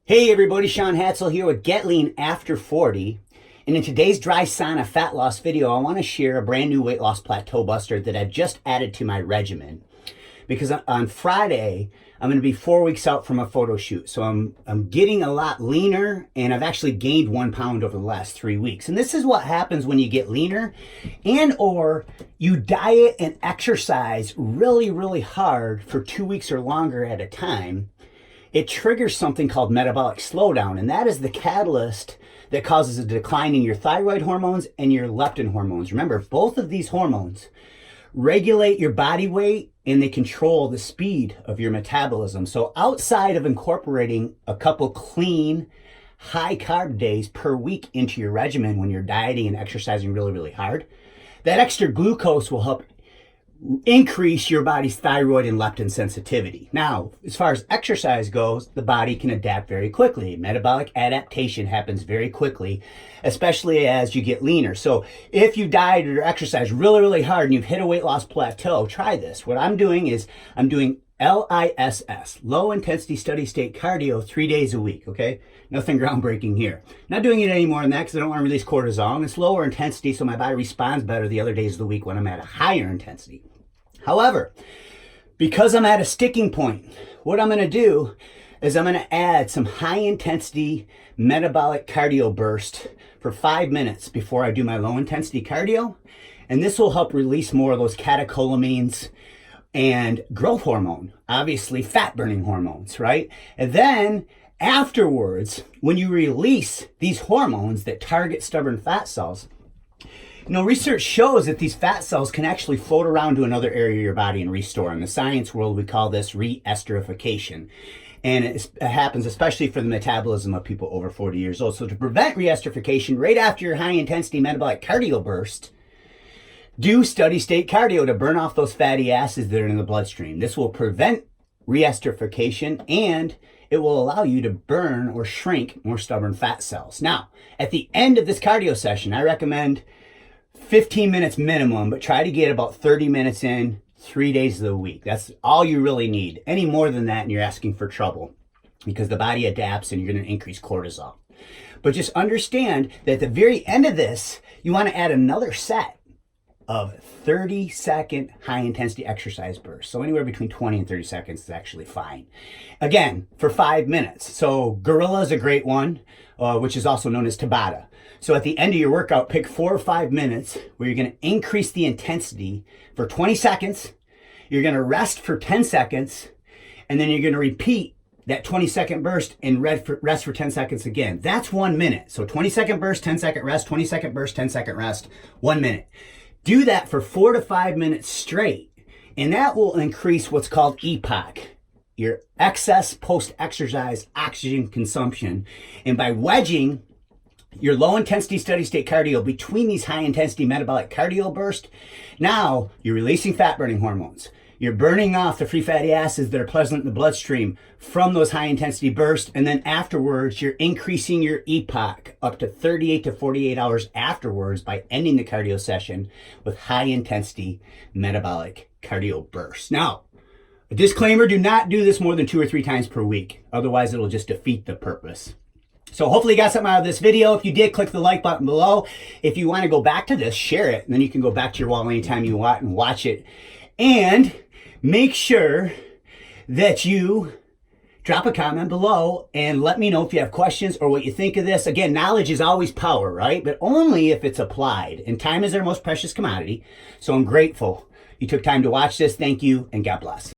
Hey everybody, Shaun Hadsall here with Get Lean After 40. And in today's dry sauna fat loss video, I want to share a brand new weight loss plateau buster that I've just added to my regimen. Because on Friday, I'm going to be 4 weeks out from a photo shoot. So I'm getting a lot leaner, and I've actually gained 1 pound over the last 3 weeks. And this is what happens when you get leaner and or you diet and exercise really, really hard for 2 weeks or longer at a time. It triggers something called metabolic slowdown, and that is the catalyst that causes a decline in your thyroid hormones and your leptin hormones. Remember, both of these hormones regulate your body weight and they control the speed of your metabolism. So outside of incorporating a couple clean, high carb days per week into your regimen when you're dieting and exercising really, really hard, that extra glucose will help increase your body's thyroid and leptin sensitivity. Now, as far as exercise goes, the body can adapt very quickly. Metabolic adaptation happens very quickly, especially as you get leaner. So if you diet or exercise really, really hard and you've hit a weight loss plateau, try this. What I'm doing is I'm doing LISS, low intensity steady state cardio, 3 days a week, okay? Nothing groundbreaking here. Not doing it anymore than that because I don't want to release cortisol. And it's lower intensity, so my body responds better the other days of the week when I'm at a higher intensity. However, because I'm at a sticking point, what I'm going to do is I'm going to add some high intensity metabolic cardio burst for 5 minutes before I do my low intensity cardio. And this will help release more of those catecholamines and growth hormone, obviously fat burning hormones, right? And then afterwards, when you release these hormones that target stubborn fat cells, research shows that these fat cells can actually float around to another area of your body and restore. In the science world, we call this re-esterification. And it happens especially for the metabolism of people over 40 years old. So to prevent re-esterification, right after your high intensity metabolic cardio burst, do steady state cardio to burn off those fatty acids that are in the bloodstream. This will prevent re-esterification and it will allow you to burn or shrink more stubborn fat cells. Now, at the end of this cardio session, I recommend 15 minutes minimum, but try to get about 30 minutes in 3 days of the week. That's all you really need. Any more than that and you're asking for trouble because the body adapts and you're going to increase cortisol. But just understand that at the very end of this, you want to add another set of 30-second high-intensity exercise bursts. So anywhere between 20 and 30 seconds is actually fine. Again, for 5 minutes. So Gorilla is a great one, which is also known as Tabata. So at the end of your workout, pick 4 or 5 minutes where you're going to increase the intensity for 20 seconds. You're going to rest for 10 seconds. And then you're going to repeat that 20-second burst and rest for 10 seconds again. That's 1 minute. So 20-second burst, 10-second rest, 20-second burst, 10-second rest, 1 minute. Do that for 4 to 5 minutes straight, and that will increase what's called EPOC, your excess post-exercise oxygen consumption. And by wedging your low-intensity steady-state cardio between these high-intensity metabolic cardio bursts, now you're releasing fat-burning hormones. You're burning off the free fatty acids that are present in the bloodstream from those high-intensity bursts, and then afterwards, you're increasing your EPOC up to 38 to 48 hours afterwards by ending the cardio session with high-intensity metabolic cardio bursts. Now, a disclaimer, do not do this more than 2 or 3 times per week. Otherwise, it'll just defeat the purpose. So hopefully you got something out of this video. If you did, click the like button below. If you want to go back to this, share it, and then you can go back to your wall anytime you want and watch it. And make sure that you drop a comment below and let me know if you have questions or what you think of this. Again, knowledge is always power, right? But only if it's applied. And time is our most precious commodity. So I'm grateful you took time to watch this. Thank you, and God bless.